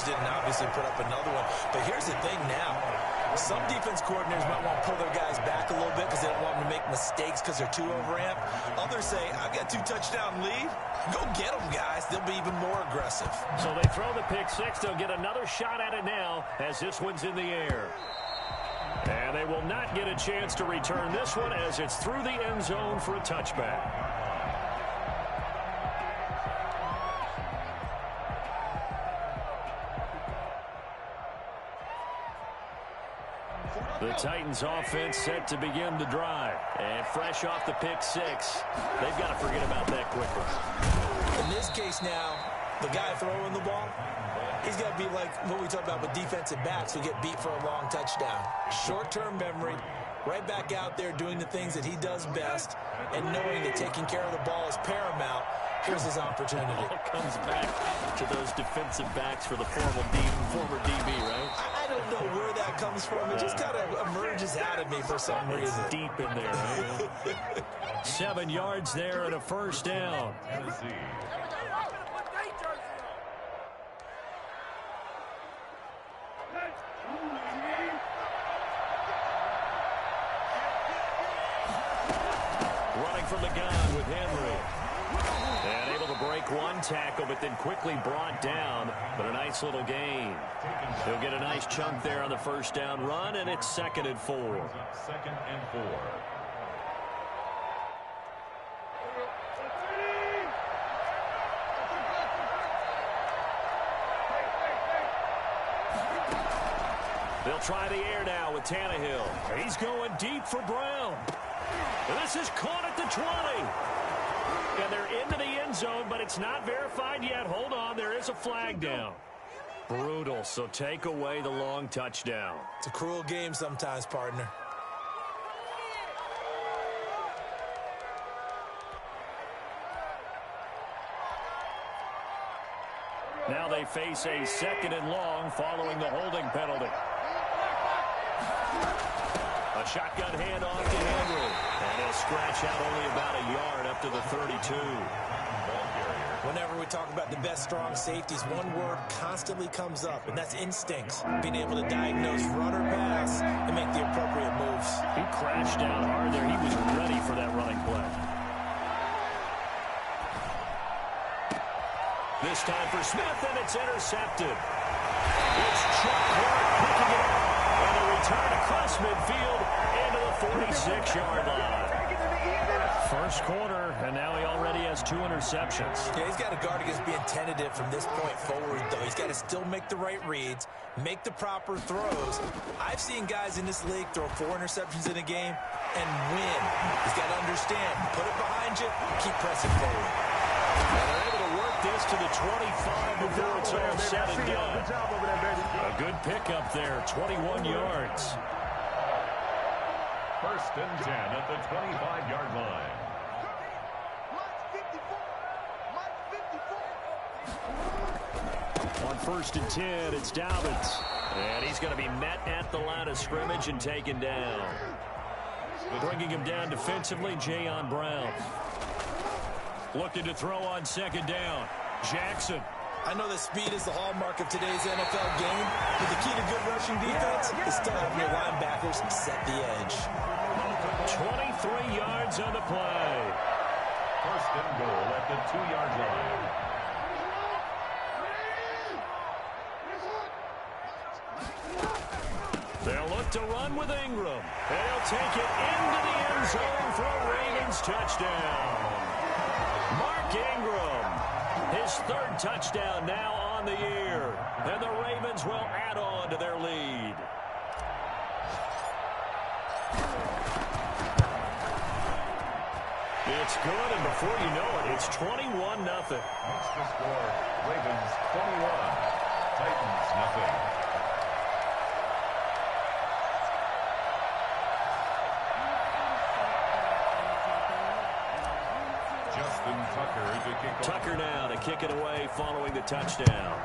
didn't obviously put up another one. But here's the thing now. Some defense coordinators might want to pull their guys back a little bit because they don't want them to make mistakes because they're too overamped. Others say, I've got 2-touchdown lead. Go get them, guys. They'll be even more aggressive. So they throw the pick six. They'll get another shot at it now as this one's in the air. And they will not get a chance to return this one as it's through the end zone for a touchback. The Titans offense set to begin the drive. And fresh off the pick six, they've got to forget about that quickly. In this case now, the guy throwing the ball, he's got to be like what we talk about with defensive backs who get beat for a long touchdown. Short-term memory, right back out there doing the things that he does best, and knowing that taking care of the ball is paramount. Here's his opportunity. It all comes back to those defensive backs for the former DB, right? I don't know where that comes from. It just kind of emerges out of me for some reason. It's deep in there, right? 7 yards there and a first down. Running from the gun with Henry. And able to break one tackle, but then quickly brought down. But a nice little gain. He'll get a nice chunk there on the first down run, and it's 2nd and 4. 2nd and 4. They'll try the air now with Tannehill. He's going deep for Brown. And this is caught at the 20. And they're into the end zone, but it's not verified yet. Hold on, there is a flag down. Brutal, so take away the long touchdown. It's a cruel game sometimes, partner. Now they face a 2nd and long following the holding penalty. A shotgun handoff to Henry. And he'll scratch out only about a yard up to the 32. Whenever we talk about the best strong safeties, one word constantly comes up, and that's instincts. Being able to diagnose run or pass and make the appropriate moves. He crashed down hard there. He was ready for that running play. This time for Smith, and it's intercepted. It's Chuck Clark picking it up. And a return across midfield into the 46-yard line. First quarter, and now he already has 2 interceptions. Yeah, he's got to guard against being tentative from this point forward, though. He's got to still make the right reads, make the proper throws. I've seen guys in this league throw 4 interceptions in a game and win. He's got to understand, put it behind you, keep pressing forward. And they're able to work this to the 25 before it's all said and done. A good pickup there, 21 yards. 1st and 10 at the 25-yard line. On 1st and 10, it's Dobbins. And he's going to be met at the line of scrimmage and taken down. Bringing him down defensively, Jayon Brown. Looking to throw on 2nd down. Jackson. I know that speed is the hallmark of today's NFL game, but the key to good rushing defense is still having your linebackers set the edge. 23 yards on the play. 1st and goal at the 2-yard line. They'll look to run with Ingram. And he'll take it into the end zone for a Ravens touchdown. Mark Ingram, his 3rd touchdown now on the year. And the Ravens will add on to their lead. It's good, and before you know it, it's 21-0. Makes the score Ravens 21, Titans nothing. Justin Tucker to kick off. Tucker now to kick it away following the touchdown.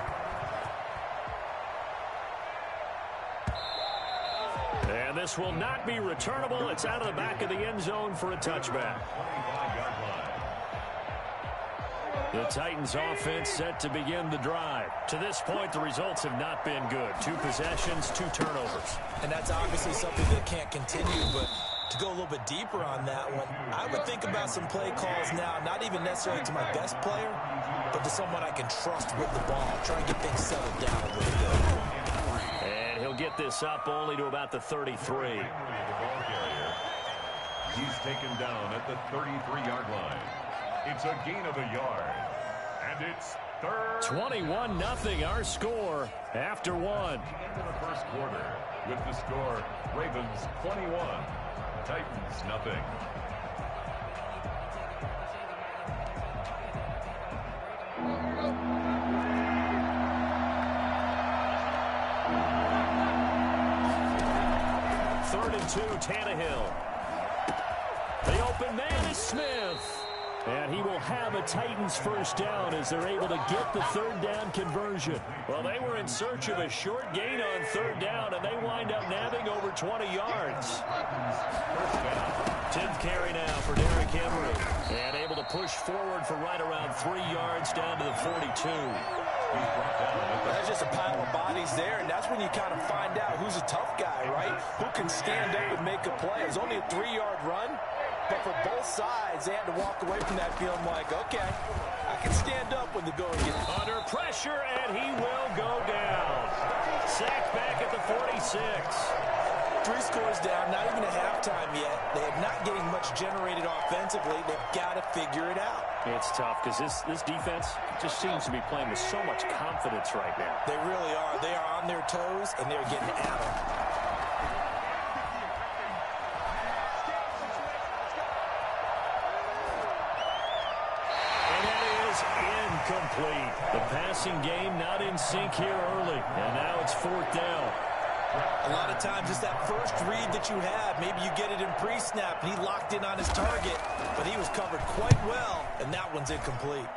And this will not be returnable. It's out of the back of the end zone for a touchback. 25-yard line. The Titans offense set to begin the drive. To this point, the results have not been good. 2 possessions, 2 turnovers. And that's obviously something that can't continue, but to go a little bit deeper on that one, I would think about some play calls now, not even necessarily to my best player, but to someone I can trust with the ball. Try and get things settled down a little bit. And he'll get this up only to about the 33. He's taken down at the 33-yard line. It's a gain of a yard. And it's third. 21-0 our score after 1. Into the first quarter with the score Ravens 21, Titans nothing. Third and 2, Tannehill. The open man is Smith. And he will have a Titans first down as they're able to get the third down conversion. Well, they were in search of a short gain on third down, and they wind up nabbing over 20 yards. 10th carry now for Derrick Henry. And able to push forward for right around 3 yards down to the 42. There's just a pile of bodies there, and that's when you kind of find out who's a tough guy, right? Who can stand up and make a play. It was only a 3-yard run. But for both sides, they had to walk away from that feeling like, okay, I can stand up when the going gets under pressure, and he will go down. Sacked back at the 46. 3 scores down, not even at halftime yet. They are not getting much generated offensively. They've got to figure it out. It's tough because this defense just seems to be playing with so much confidence right now. They really are. They are on their toes, and they're getting at them. Incomplete. The passing game not in sync here early. And now it's 4th down. A lot of times it's that first read that you have. Maybe you get it in pre-snap, and he locked in on his target, but he was covered quite well, and that one's incomplete.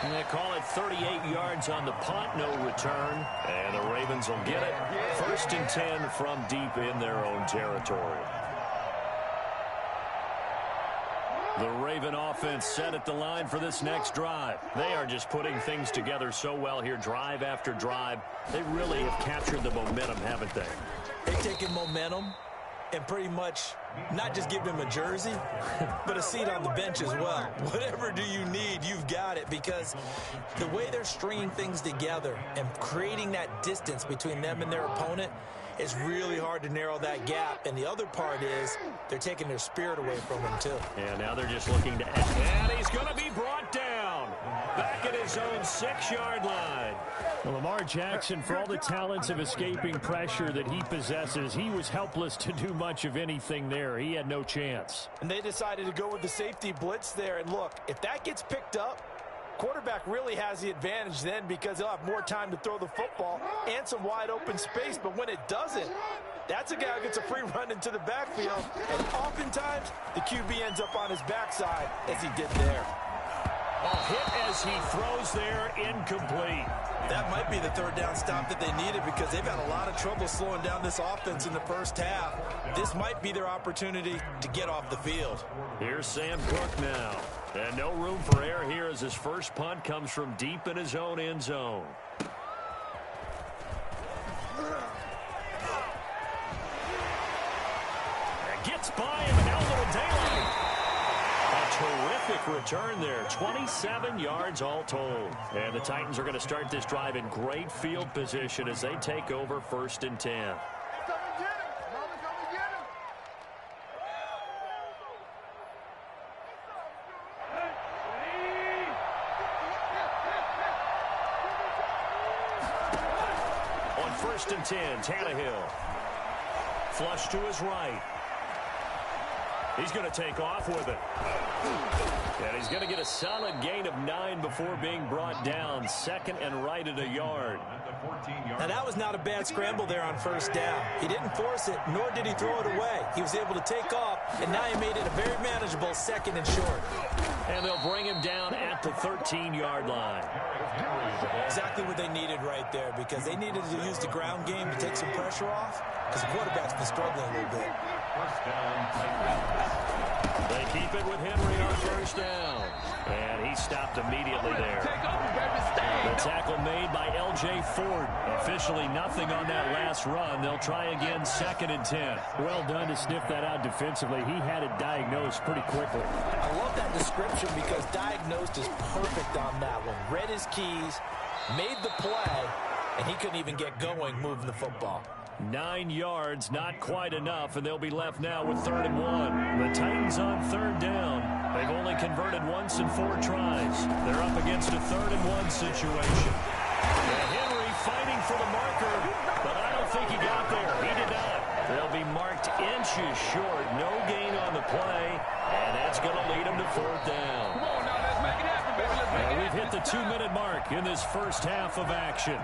And they call it 38 yards on the punt, no return. And the Ravens will get it. 1st and 10 from deep in their own territory. The Raven offense set at the line for this next drive. They are just putting things together so well here, drive after drive. They really have captured the momentum, haven't they? They've taken momentum and pretty much not just give them a jersey, but a seat on the bench as well. Whatever do you need, you've got it, because the way they're stringing things together and creating that distance between them and their opponent, it's really hard to narrow that gap. And the other part is they're taking their spirit away from them, too. Yeah, now they're just looking to end. And he's going to be brought down. Back at his own 6-yard line. Well, Lamar Jackson, for all the talents of escaping pressure that he possesses, he was helpless to do much of anything there. He had no chance. And they decided to go with the safety blitz there. And look, if that gets picked up, quarterback really has the advantage then, because he'll have more time to throw the football and some wide open space. But when it doesn't, that's a guy who gets a free run into the backfield. And oftentimes, the QB ends up on his backside, as he did there. A hit as he throws there, incomplete. That might be the third down stop that they needed, because they've had a lot of trouble slowing down this offense in the first half. This might be their opportunity to get off the field. Here's Sam Cook now. And no room for error here as his first punt comes from deep in his own end zone. And gets by him, and now a little daylight. A terrific return there, 27 yards all told. And the Titans are going to start this drive in great field position as they take over 1st and 10. On 1st and 10, Tannehill. Flush to his right. He's going to take off with it. And he's going to get a solid gain of 9 before being brought down. 2nd and right at a yard. Now, that was not a bad scramble there on 1st down. He didn't force it, nor did he throw it away. He was able to take off, and now he made it a very manageable 2nd and short. And they'll bring him down at the 13-yard line. Exactly what they needed right there, because they needed to use the ground game to take some pressure off, because the quarterback's been struggling a little bit. 1st down, Titans. They keep it with Henry on first down. And he stopped immediately there. The tackle made by L.J. Fort. Officially nothing on that last run. They'll try again 2nd and 10. Well done to sniff that out defensively. He had it diagnosed pretty quickly. I love that description because diagnosed is perfect on that one. Read his keys, made the play, and he couldn't even get going moving the football. 9 yards, not quite enough, and they'll be left now with 3rd and 1. The Titans on 3rd down. They've only converted once in 4 tries. They're up against a 3rd and 1 situation. And Henry fighting for the marker, but I don't think he got there. He did not. They'll be marked inches short. No gain on the play, and that's going to lead them to 4th down. Come on now, let's make it happen, baby. Let's make it We've hit the 2-minute mark in this first half of action.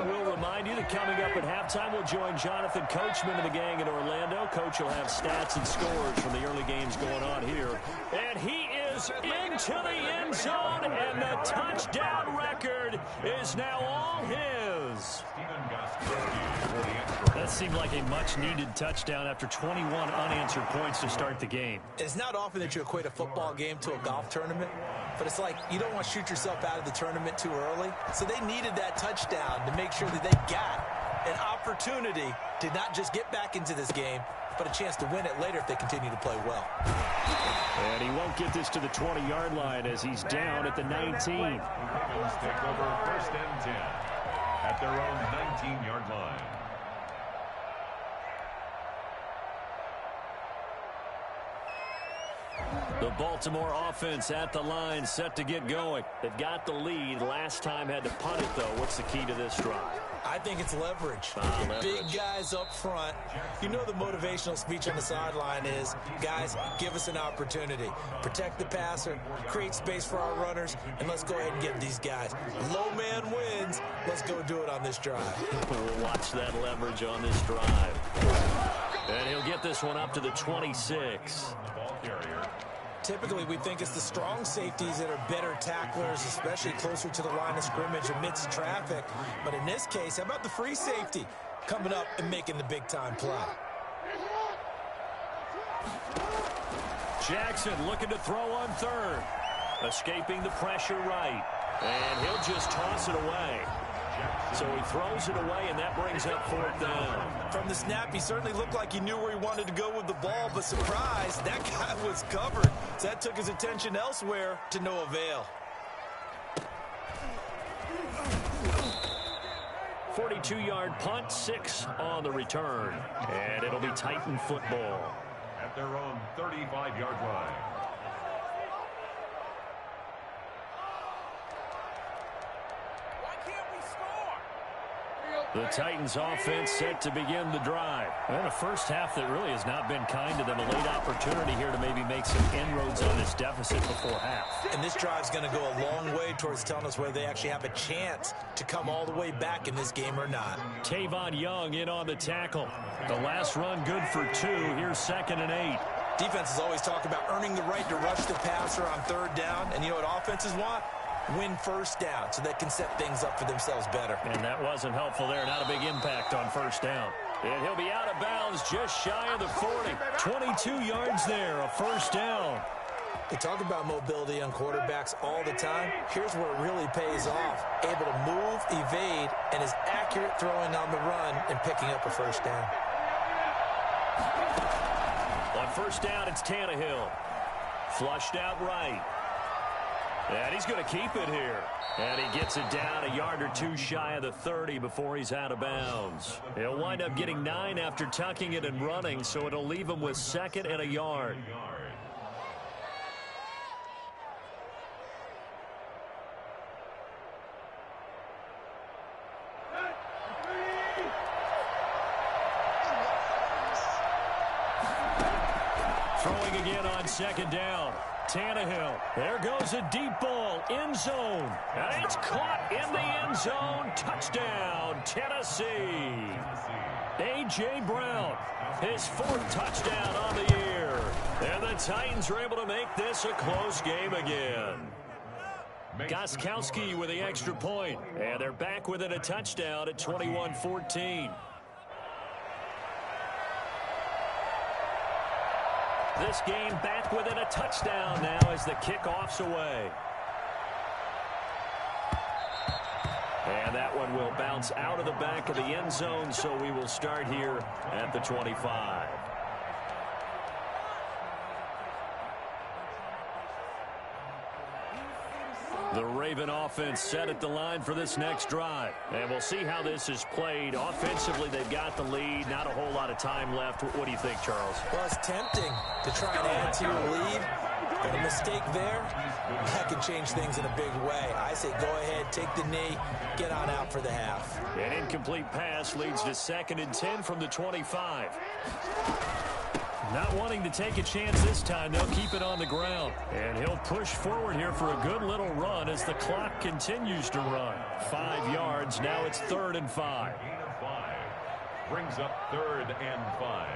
We'll remind you that coming up at halftime, we'll join Jonathan Coachman of the gang in Orlando. Coach will have stats and scores from the early games going on here. And he is into the end zone, and the touchdown record is now all his. That seemed like a much-needed touchdown after 21 unanswered points to start the game. It's not often that you equate a football game to a golf tournament, but it's like you don't want to shoot yourself out of the tournament too early. So they needed that touchdown to make sure that they got an opportunity to not just get back into this game, but a chance to win it later if they continue to play well. And he won't get this to the 20-yard line as he's down at the 19. Ravens take over 1st and 10 at their own 19-yard line. The Baltimore offense at the line, set to get going. They've got the lead. Last time had to punt it, though. What's the key to this drive? I think it's leverage. Big guys up front. You know the motivational speech on the sideline is, guys, give us an opportunity. Protect the passer, create space for our runners, and let's go ahead and get these guys. Low man wins. Let's go do it on this drive. We'll watch that leverage on this drive. And he'll get this one up to the 26. Typically, we think it's the strong safeties that are better tacklers, especially closer to the line of scrimmage amidst traffic. But in this case, how about the free safety coming up and making the big-time play? Jackson looking to throw on 3rd. Escaping the pressure right. And he'll just toss it away. So he throws it away, and that brings up 4th down. From the snap, he certainly looked like he knew where he wanted to go with the ball, but surprise, that guy was covered. So that took his attention elsewhere to no avail. 42-yard punt, 6 on the return. And it'll be Titan football. At their own 35-yard line. The Titans offense set to begin the drive. And a first half that really has not been kind to them. A late opportunity here to maybe make some inroads on this deficit before half. And this drive's going to go a long way towards telling us whether they actually have a chance to come all the way back in this game or not. Tavon Young in on the tackle. The last run good for 2. Here's 2nd and 8. Defenses always talk about earning the right to rush the passer on 3rd down. And you know what offenses want? Win 1st down so they can set things up for themselves better. And that wasn't helpful there. Not a big impact on 1st down. And he'll be out of bounds just shy of the 40. 22 yards there, a 1st down. They talk about mobility on quarterbacks all the time. Here's where it really pays off. Able to move, evade, and is accurate throwing on the run and picking up a 1st down. On 1st down, it's Tannehill. Flushed out right. And he's going to keep it here. And he gets it down a yard or 2 shy of the 30 before he's out of bounds. He'll wind up getting 9 after tucking it and running, so it'll leave him with 2nd and a yard. Throwing again on 2nd down. Tannehill. There goes a deep ball. End zone. And it's caught in the end zone. Touchdown, Tennessee. A.J. Brown, his 4th touchdown on the year. And the Titans are able to make this a close game again. Gostkowski with the extra point. And they're back within a touchdown at 21-14. This game back within a touchdown now as the kickoff's away. And that one will bounce out of the back of the end zone, so we will start here at the 25. The Raven offense set at the line for this next drive. And we'll see how this is played. Offensively, they've got the lead. Not a whole lot of time left. What do you think, Charles? Well, it's tempting to try and add to your lead. But a mistake there, that could change things in a big way. I say go ahead, take the knee, get on out for the half. An incomplete pass leads to 2nd and 10 from the 25. Not wanting to take a chance this time, they'll keep it on the ground. And he'll push forward here for a good little run as the clock continues to run. 5 yards, now it's 3rd and 5. Gain of 5. Brings up 3rd and 5.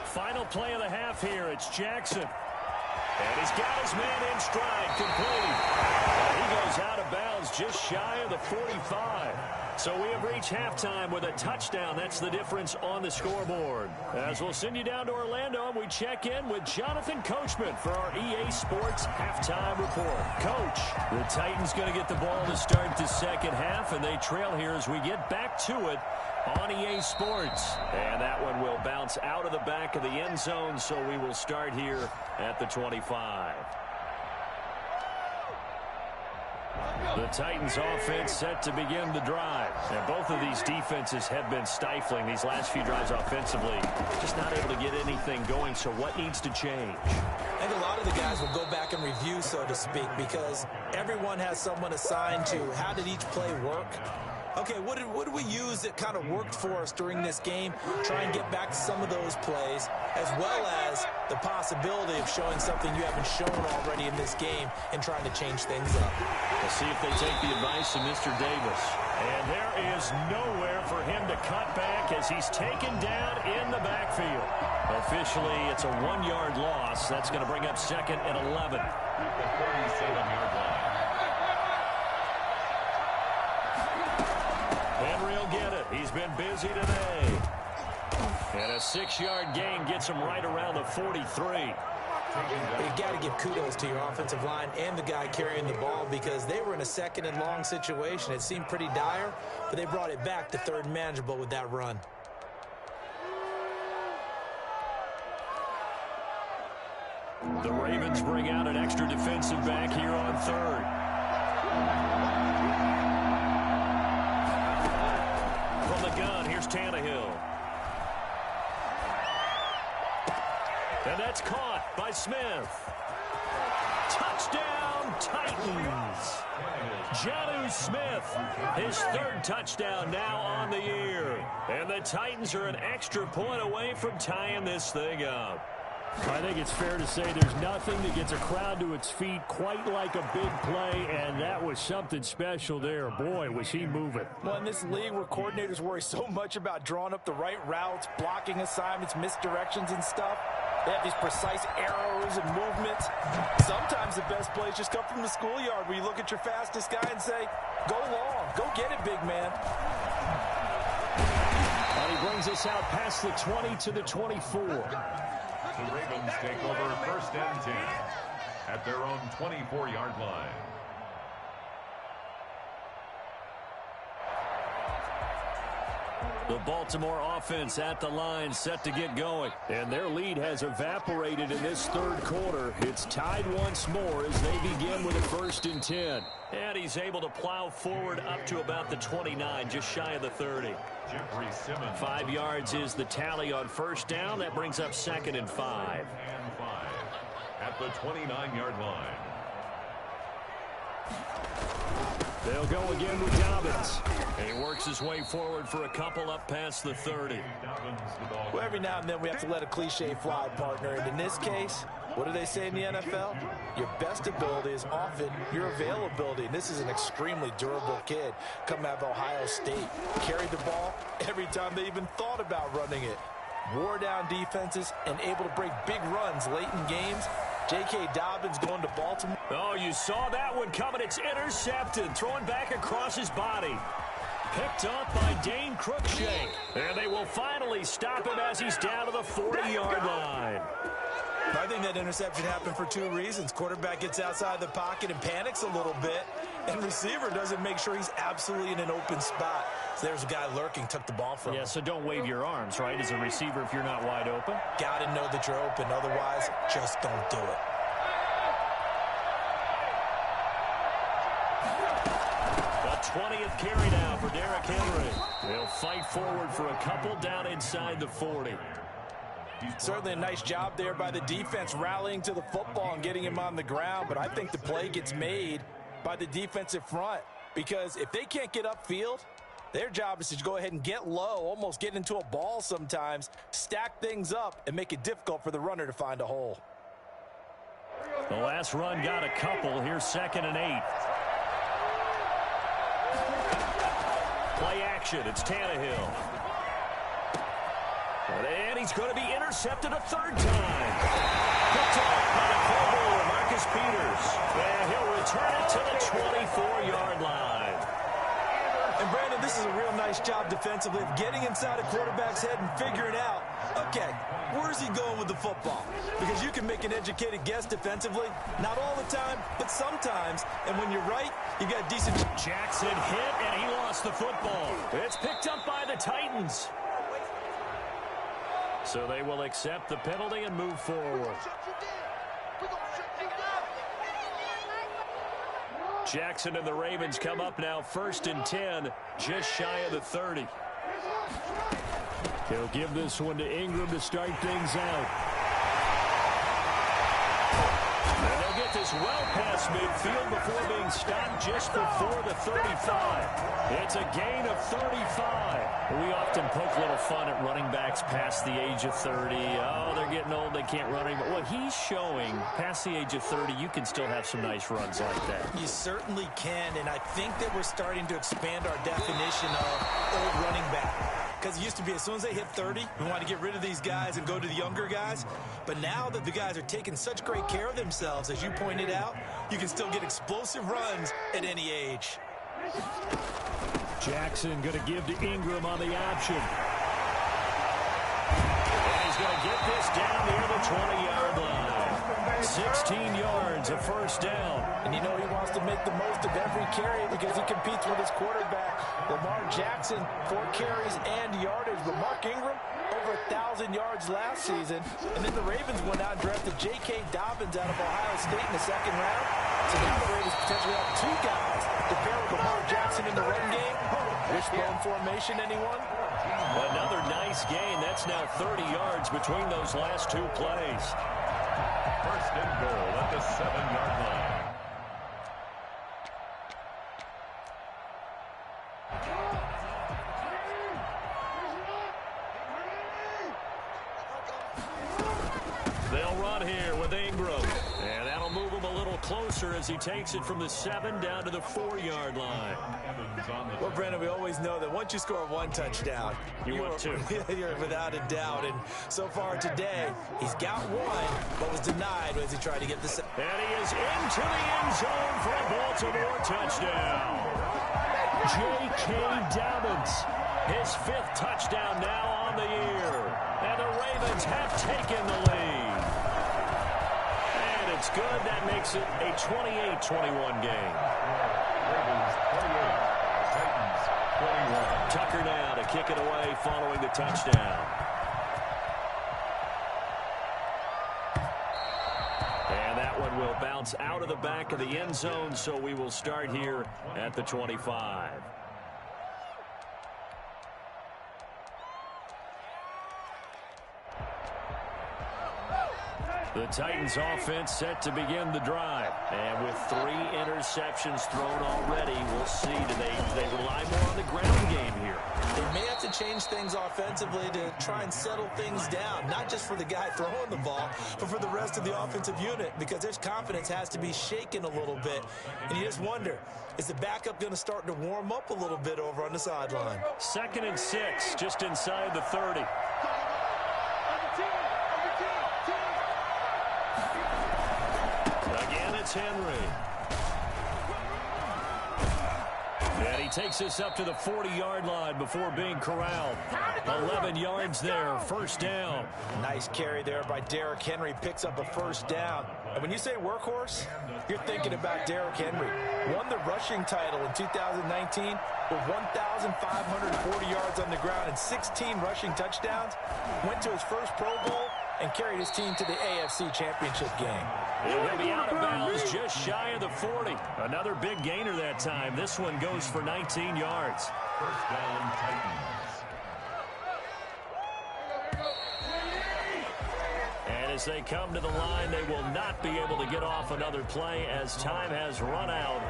Final play of the half here. It's Jackson. And he's got his man in stride, complete. And he goes out of bounds just shy of the 45. So we have reached halftime with a touchdown. That's the difference on the scoreboard. As we'll send you down to Orlando, we check in with Jonathan Coachman for our EA Sports Halftime Report. Coach, the Titans going to get the ball to start the second half, and they trail here as we get back to it on EA Sports. And that one will bounce out of the back of the end zone, so we will start here at the 25. The Titans offense set to begin the drive. And both of these defenses have been stifling these last few drives offensively. Just not able to get anything going, so what needs to change? I think a lot of the guys will go back and review, so to speak, because everyone has someone assigned to how did each play work. Okay, what did we use that kind of worked for us during this game? Try and get back to some of those plays, as well as the possibility of showing something you haven't shown already in this game and trying to change things up. We'll see if they take the advice of Mr. Davis. And there is nowhere for him to cut back as he's taken down in the backfield. Officially, it's a 1-yard loss. That's going to bring up 2nd and 11. At the 37-yard line. Henry will get it. He's been busy today. And a 6-yard gain gets him right around the 43. You've got to give kudos to your offensive line and the guy carrying the ball because they were in a 2nd and long situation. It seemed pretty dire, but they brought it back to 3rd and manageable with that run. The Ravens bring out an extra defensive back here on 3rd. From the gun, here's Tannehill. And that's caught by Smith. Touchdown, Titans. Jonnu Smith, his 3rd touchdown now on the year. And the Titans are an extra point away from tying this thing up. I think it's fair to say there's nothing that gets a crowd to its feet quite like a big play, and that was something special there. Boy, was he moving. Well, in this league where coordinators worry so much about drawing up the right routes, blocking assignments, misdirections and stuff, they have these precise arrows and movements. Sometimes the best plays just come from the schoolyard where you look at your fastest guy and say, go long, go get it, big man. And he brings us out past the 20 to the 24. The Ravens take over 1st and 10 at their own 24-yard line. The Baltimore offense at the line set to get going. And their lead has evaporated in this 3rd quarter. It's tied once more as they begin with a 1st and 10. And he's able to plow forward up to about the 29, just shy of the 30. Jeffrey Simmons. 5 yards is the tally on 1st down. That brings up 2nd and 5. And 5 at the 29-yard line. They'll go again with Dobbins. And he works his way forward for a couple up past the 30. Well, every now and then we have to let a cliche fly, partner. And in this case, what do they say in the NFL? Your best ability is often your availability. And this is an extremely durable kid coming out of Ohio State. Carried the ball every time they even thought about running it. Wore down defenses and able to break big runs late in games. J.K. Dobbins going to Baltimore. Oh, you saw that one coming. It's intercepted. Throwing back across his body. Picked up by Dane Cruikshank. And they will finally stop him as he's down to the 40-yard line. I think that interception happened for two reasons. Quarterback gets outside the pocket and panics a little bit, and receiver doesn't make sure he's absolutely in an open spot. So there's a guy lurking, took the ball from him. Yeah, so don't wave your arms, right, as a receiver if you're not wide open. Got to know that you're open. Otherwise, just don't do it. The 20th carry now for Derrick Henry. They'll fight forward for a couple down inside the 40. Certainly a nice job there by the defense rallying to the football and getting him on the ground, but I think the play gets made by the defensive front because if they can't get upfield, their job is to go ahead and get low, almost get into a ball sometimes, stack things up, and make it difficult for the runner to find a hole. The last run got a couple. Here's 2nd and 8. Play action. It's Tannehill. And he's going to be intercepted a third time. Picked off by the Pro Bowler, Marcus Peters. And he'll return it to the 24-yard line. And, Brandon, this is a real nice job defensively of getting inside a quarterback's head and figuring out, okay, where's he going with the football? Because you can make an educated guess defensively. Not all the time, but sometimes. And when you're right, you got decent. Jackson hit, and he lost the football. It's picked up by the Titans. So they will accept the penalty and move forward. Jackson and the Ravens come up now 1st and 10, just shy of the 30. He'll give this one to Ingram to start things out. And they'll get this well past midfield before being stopped just before the 35. It's a gain of 35. We often poke a little fun at running backs past the age of 30. Oh, they're getting old, they can't run anymore. Well, he's showing past the age of 30, you can still have some nice runs like that. You certainly can, and I think that we're starting to expand our definition of old running back. Because it used to be as soon as they hit 30, we want to get rid of these guys and go to the younger guys. But now that the guys are taking such great care of themselves, as you pointed out, you can still get explosive runs at any age. Jackson going to give to Ingram on the option. And he's going to get this down near the 20-yard line. 16 yards, a first down. And you know he wants to make the most of every carry because he competes with his quarterback. Lamar Jackson, 4 carries and yardage. But Mark Ingram, over 1,000 yards last season. And then the Ravens went out and drafted J.K. Dobbins out of Ohio State in the 2nd round. So now the Ravens potentially have 2 guys to pair with Lamar Jackson in the run game. Wishbone formation, anyone? Another nice gain. That's now 30 yards between those last 2 plays. 1st and goal at the 7-yard line. They'll run here with Ingram. And that'll move him a little closer as he takes it from the 7 down to the 4-yard line. Well, Brandon, we always know that once you score 1 touchdown, You want 2. You're without a doubt. And so far today, he's got 1, but was denied as he tried to get the second. And he is into the end zone for a Baltimore touchdown. J.K. Dobbins, his 5th touchdown now on the year. And the Ravens have taken the lead. And it's good. That makes it a 28-21 game. Ravens 28, Titans 21. Tucker now to kick it away following the touchdown. And that one will bounce out of the back of the end zone, so we will start here at the 25. The Titans offense set to begin the drive. And with 3 interceptions thrown already, we'll see. Do they rely more on the ground game here? They may have to change things offensively to try and settle things down, not just for the guy throwing the ball, but for the rest of the offensive unit, because their confidence has to be shaken a little bit. And you just wonder, is the backup going to start to warm up a little bit over on the sideline? 2nd and 6, just inside the 30. Again, it's Henry. And he takes us up to the 40-yard line before being corralled. 11 yards there, first down. Nice carry there by Derrick Henry. Picks up a first down. And when you say workhorse, you're thinking about Derrick Henry. Won the rushing title in 2019 with 1,540 yards on the ground and 16 rushing touchdowns. Went to his first Pro Bowl and carried his team to the AFC Championship game. He'll be out of bounds just shy of the 40. Another big gainer that time. This one goes for 19 yards. First down, Titans. And as they come to the line, they will not be able to get off another play as time has run out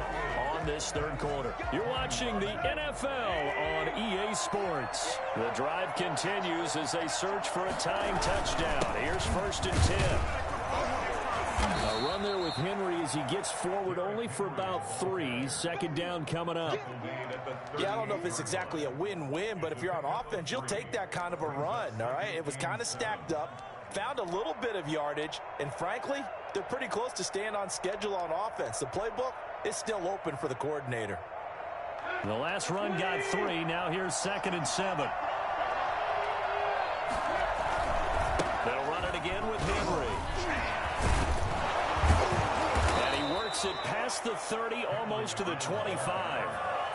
on this 3rd quarter. You're watching the NFL on EA Sports. The drive continues as they search for a tying touchdown. Here's 1st and 10. A run there with Henry as he gets forward only for about 3. 2nd down coming up. Yeah, I don't know if it's exactly a win-win, but if you're on offense, you'll take that kind of a run, all right? It was kind of stacked up, found a little bit of yardage, and frankly, they're pretty close to staying on schedule on offense. The playbook is still open for the coordinator. The last run got 3. Now here's 2nd and 7. They'll run it again with Henry. It past the 30, almost to the 25.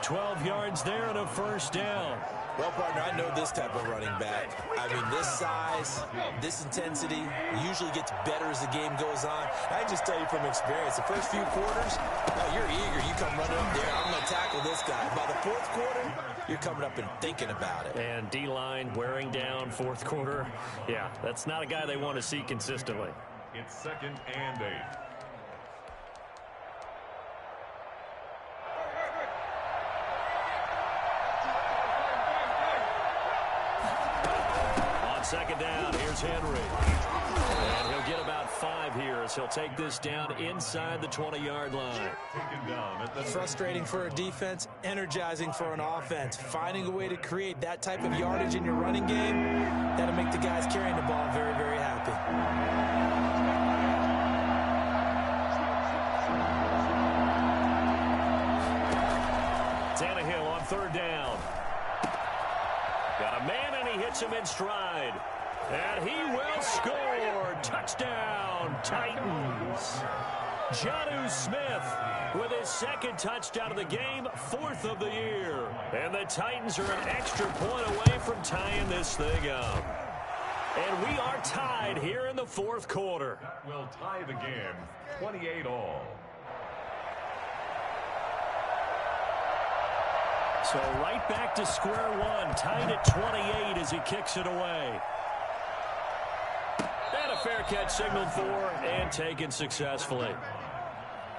12 yards there and a first down. Well, partner, I know this type of running back. I mean, this size, this intensity usually gets better as the game goes on. I can just tell you from experience, the first few quarters, you're eager. You come running up there, I'm going to tackle this guy. By the 4th quarter, you're coming up and thinking about it. And D-line wearing down 4th quarter. Yeah, that's not a guy they want to see consistently. It's 2nd and 8. Second down, here's Henry. And he'll get about 5 here as he'll take this down inside the 20-yard line. Frustrating for a defense, energizing for an offense. Finding a way to create that type of yardage in your running game, that'll make the guys carrying the ball very, very happy. Tannehill on 3rd down. Got a man, and he hits him in stride. And he will score. Touchdown, Titans. Jonnu Smith with his 2nd touchdown of the game, 4th of the year. And the Titans are an extra point away from tying this thing up. And we are tied here in the 4th quarter. That will tie the game, 28-all. So right back to square one, tied at 28 as he kicks it away. And a fair catch signaled for and taken successfully.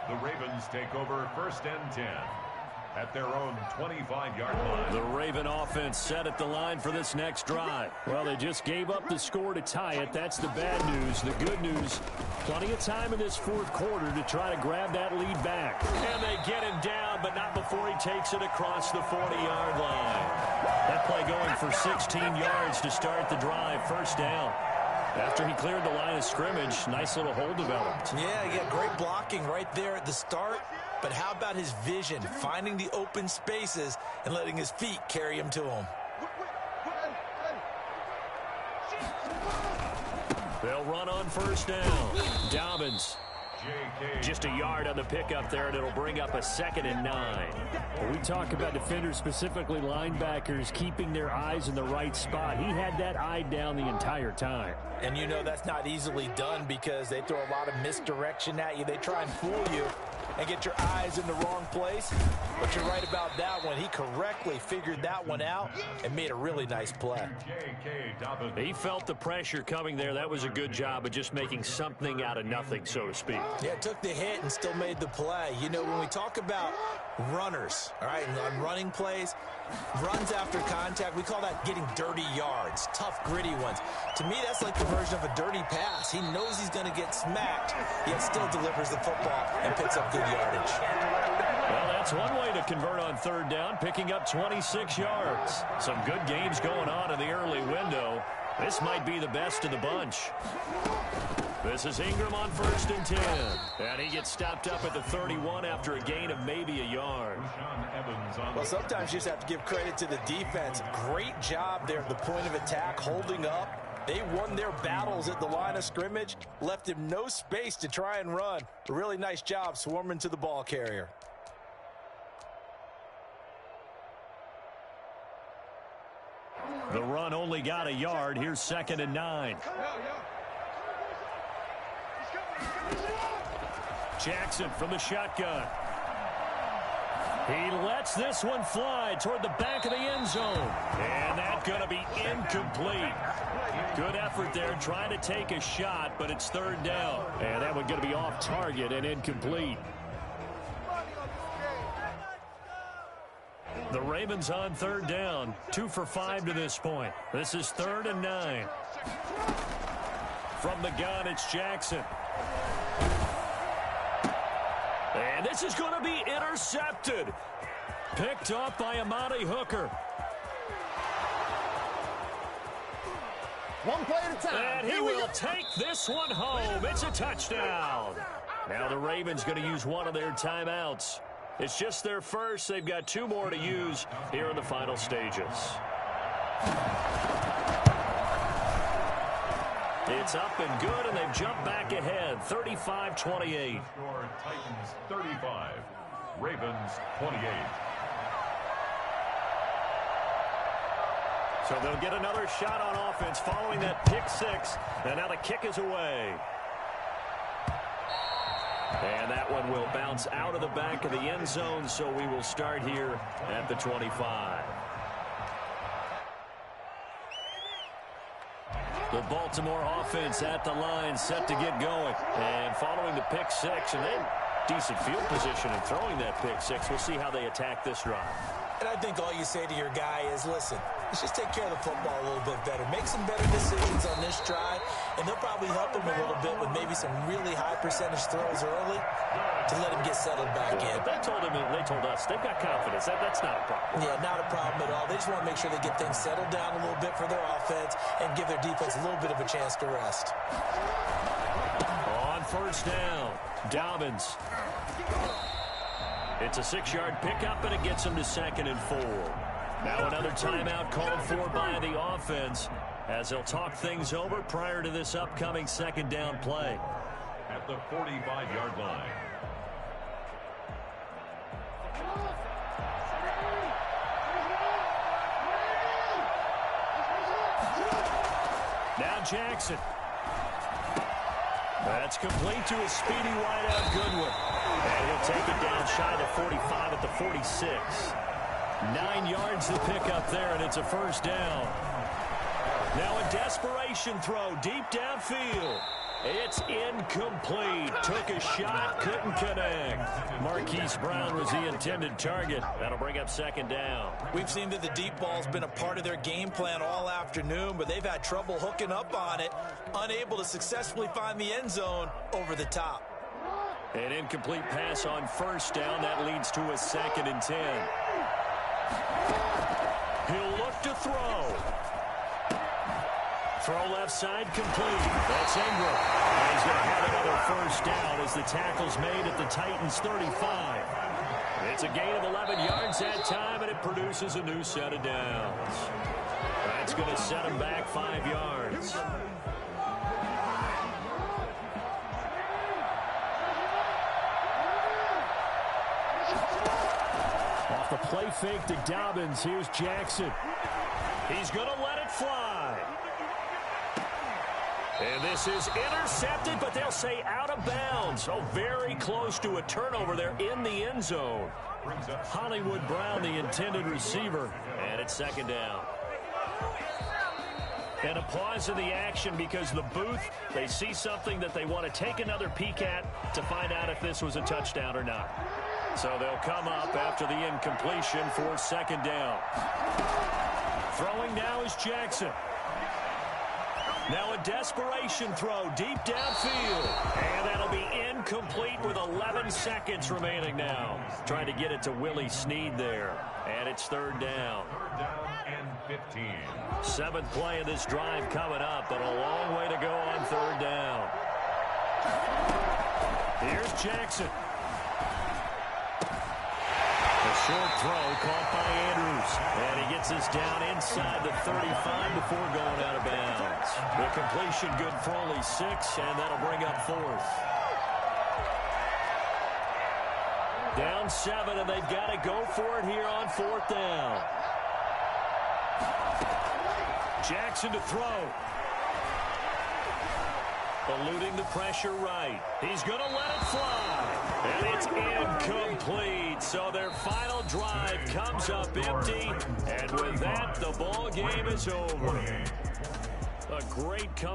The Ravens take over 1st and 10 at their own 25-yard line. The Raven offense set at the line for this next drive. Well, they just gave up the score to tie it. That's the bad news. The good news, plenty of time in this 4th quarter to try to grab that lead back. And they get him down, but not before he takes it across the 40-yard line. That play going for 16 yards to start the drive. First down. After he cleared the line of scrimmage, nice little hole developed. Yeah, he got great blocking right there at the start. But how about his vision, finding the open spaces and letting his feet carry him to him? They'll run on first down. Dobbins. Just a yard on the pickup there, and it'll bring up a 2nd and 9. We talk about defenders, specifically linebackers, keeping their eyes in the right spot. He had that eye down the entire time. And you know that's not easily done because they throw a lot of misdirection at you. They try and fool you. and get your eyes in the wrong place. But you're right about that one. He correctly figured that one out and made a really nice play. He felt the pressure coming there. That was a good job of just making something out of nothing, so to speak. Yeah, took the hit and still made the play. You know, when we talk about runners, all right, and on running plays, runs after contact, we call that getting dirty yards, tough, gritty ones. To me, that's like the version of a dirty pass. He knows he's going to get smacked, yet still delivers the football and picks up good yardage. Well, that's one way to convert on third down, picking up 26 yards. Some good games going on in the early window. This might be the best of the bunch. This is Ingram on 1st and 10. And he gets stopped up at the 31 after a gain of maybe a yard. Well, sometimes you just have to give credit to the defense. Great job there at the point of attack, holding up. They won their battles at the line of scrimmage, left him no space to try and run. A really nice job swarming to the ball carrier. The run only got a yard. Here's 2nd and 9. Jackson from the shotgun. He lets this one fly toward the back of the end zone. And that's going to be incomplete. Good effort there trying to take a shot, but it's 3rd down. And that one going to be off target and incomplete. The Ravens on 3rd down, 2 for 5 to this point. This is 3rd and 9. From the gun, it's Jackson. And this is going to be intercepted. Picked off by Amani Hooker. One play at a time. And he will take this one home. It's a touchdown. Now the Ravens going to use one of their timeouts. It's just their first. They've got 2 more to use here in the final stages. It's up and good, and they've jumped back ahead, 35-28. Titans 35, Ravens 28. So they'll get another shot on offense following that pick 6, and now the kick is away. And that one will bounce out of the back of the end zone, so we will start here at the 25. The Baltimore offense at the line, set to get going. And following the pick 6, and then decent field position in throwing that pick 6. We'll see how they attack this drive. And I think all you say to your guy is, listen, let's just take care of the football a little bit better. Make some better decisions on this drive, and they'll probably help him a little bit with maybe some really high percentage throws early to let him get settled back in. They told us they've got confidence. That's not a problem. Yeah, not a problem at all. They just want to make sure they get things settled down a little bit for their offense and give their defense a little bit of a chance to rest. On 1st down, Dobbins. It's a 6-yard pickup, and it gets him to 2nd and 4. Now another timeout called for by the offense as they'll talk things over prior to this upcoming 2nd down play. At the 45-yard line. Now Jackson. That's complete to a speedy wideout Goodwin. And he'll take it down shy of 45 at the 46. 9 yards to pick up there, and it's a 1st down. Now a desperation throw deep downfield. It's incomplete. Took a shot, couldn't connect. Marquise Brown was the intended target. That'll bring up 2nd down. We've seen that the deep ball's been a part of their game plan all afternoon, but they've had trouble hooking up on it, unable to successfully find the end zone over the top. An incomplete pass on 1st down. That leads to a 2nd and 10. He'll look to throw. Throw left side complete. That's Ingram. And he's going to have another 1st down as the tackle's made at the Titans 35. It's a gain of 11 yards that time, and it produces a new set of downs. That's going to set him back 5 yards. Off the play fake to Dobbins. Here's Jackson. He's going to let it fly. And And this is intercepted, but they'll say out of bounds. So very close to a turnover there in the end zone. Hollywood Brown, the intended receiver. And it's second down. And a pause in the action because the booth, they see something that they want to take another peek at to find out if this was a touchdown or not. So they'll come up after the incompletion for second down. Throwing now is Jackson. Now a desperation throw deep downfield. And that'll be incomplete with 11 seconds remaining now. Trying to get it to Willie Snead there. And it's third down. Third down and 15. Seventh play of this drive coming up, but a long way to go on third down. Here's Jackson. A short throw caught by Andrews. And he gets us down inside the 35 before going out of bounds. The completion good for only 6, and that'll bring up fourth. Down 7, and they've got to go for it here on fourth down. Jackson to throw. Eluding the pressure right. He's going to let it fly. And it's incomplete. So their final drive comes up empty. And with that, the ball game is over. A great comeback.